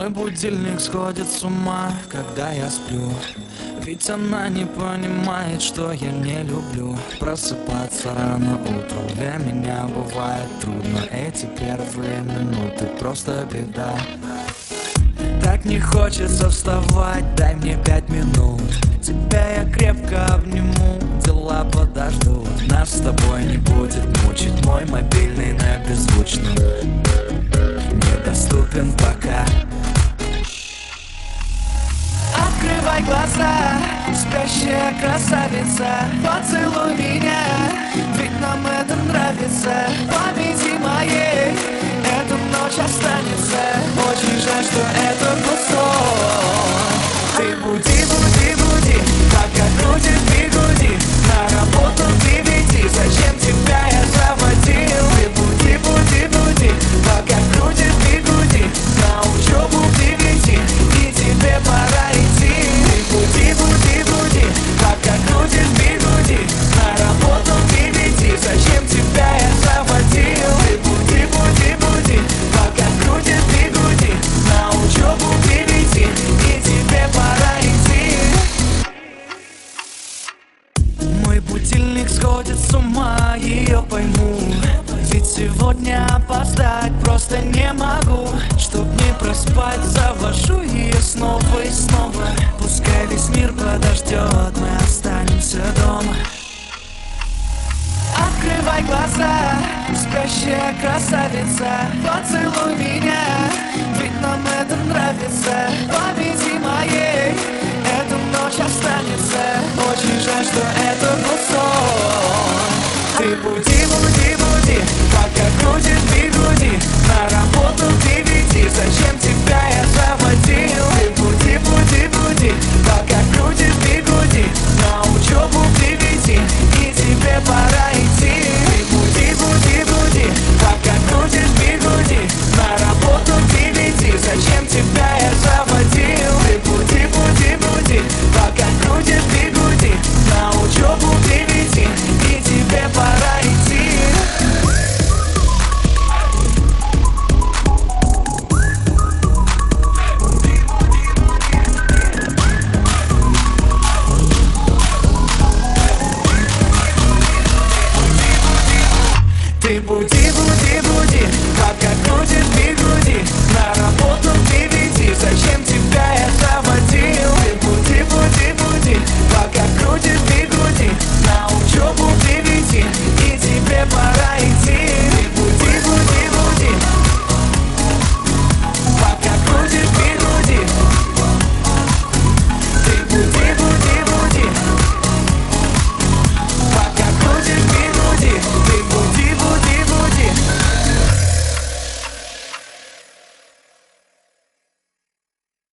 Мой будильник сходит с ума, когда я сплю. Ведь она не понимает, что я не люблю просыпаться рано утром. Для меня бывает трудно, эти первые минуты просто беда. Так не хочется вставать, дай мне 5 минут. Тебя я крепко обниму, дела подождут. Нас с тобой не будет мучить мой мобильный на беззвучном. Недоступен пока. Открывай глаза, спящая красавица, поцелуй меня, ведь нам это нравится. Памяти моей эта ночь останется. Очень жаль, что это был сон. Ты буди, буди, буди, пока крутит бигуди. На работу к 9, зачем тебя я заводил? Ты буди, буди, буди, пока крутит бигуди. На учебу к 9, и тебе пора идти. Ты буди, буди, буди, пока крутит бигуди. На работу к 9, зачем тебя я заводил? Ты буди, буди, буди, пока крутит бигуди. На учебу к 9, и тебе пора идти. Мой будильник сходит с ума, ее пойму. Ведь сегодня опоздать просто не могу. Чтоб не проспать, завожу ее снова и снова. Пускай весь мир подождет, мы останемся дома. Открывай глаза, спящая красавица, поцелуй меня, ведь нам это нравится. Памяти моей эта ночь останется. Очень жаль, что это был сон. Ты буди, буди, буди, пока крутит бигуди. На работу к 9, зачем тебя я заводил? Ты буди, буди, буди, пока крутит бигуди. На учебу к 9, и тебе пора идти. Ты буди, буди, буди, пока крутит бигуди. На работу к 9, зачем тебя я заводил? Ты буди, буди, буди, пока крутит бигуди. На учебу к 9, и тебе пора идти. Ты буди, буди, буди, пока крутит бигуди. На работу к 9, зачем тебе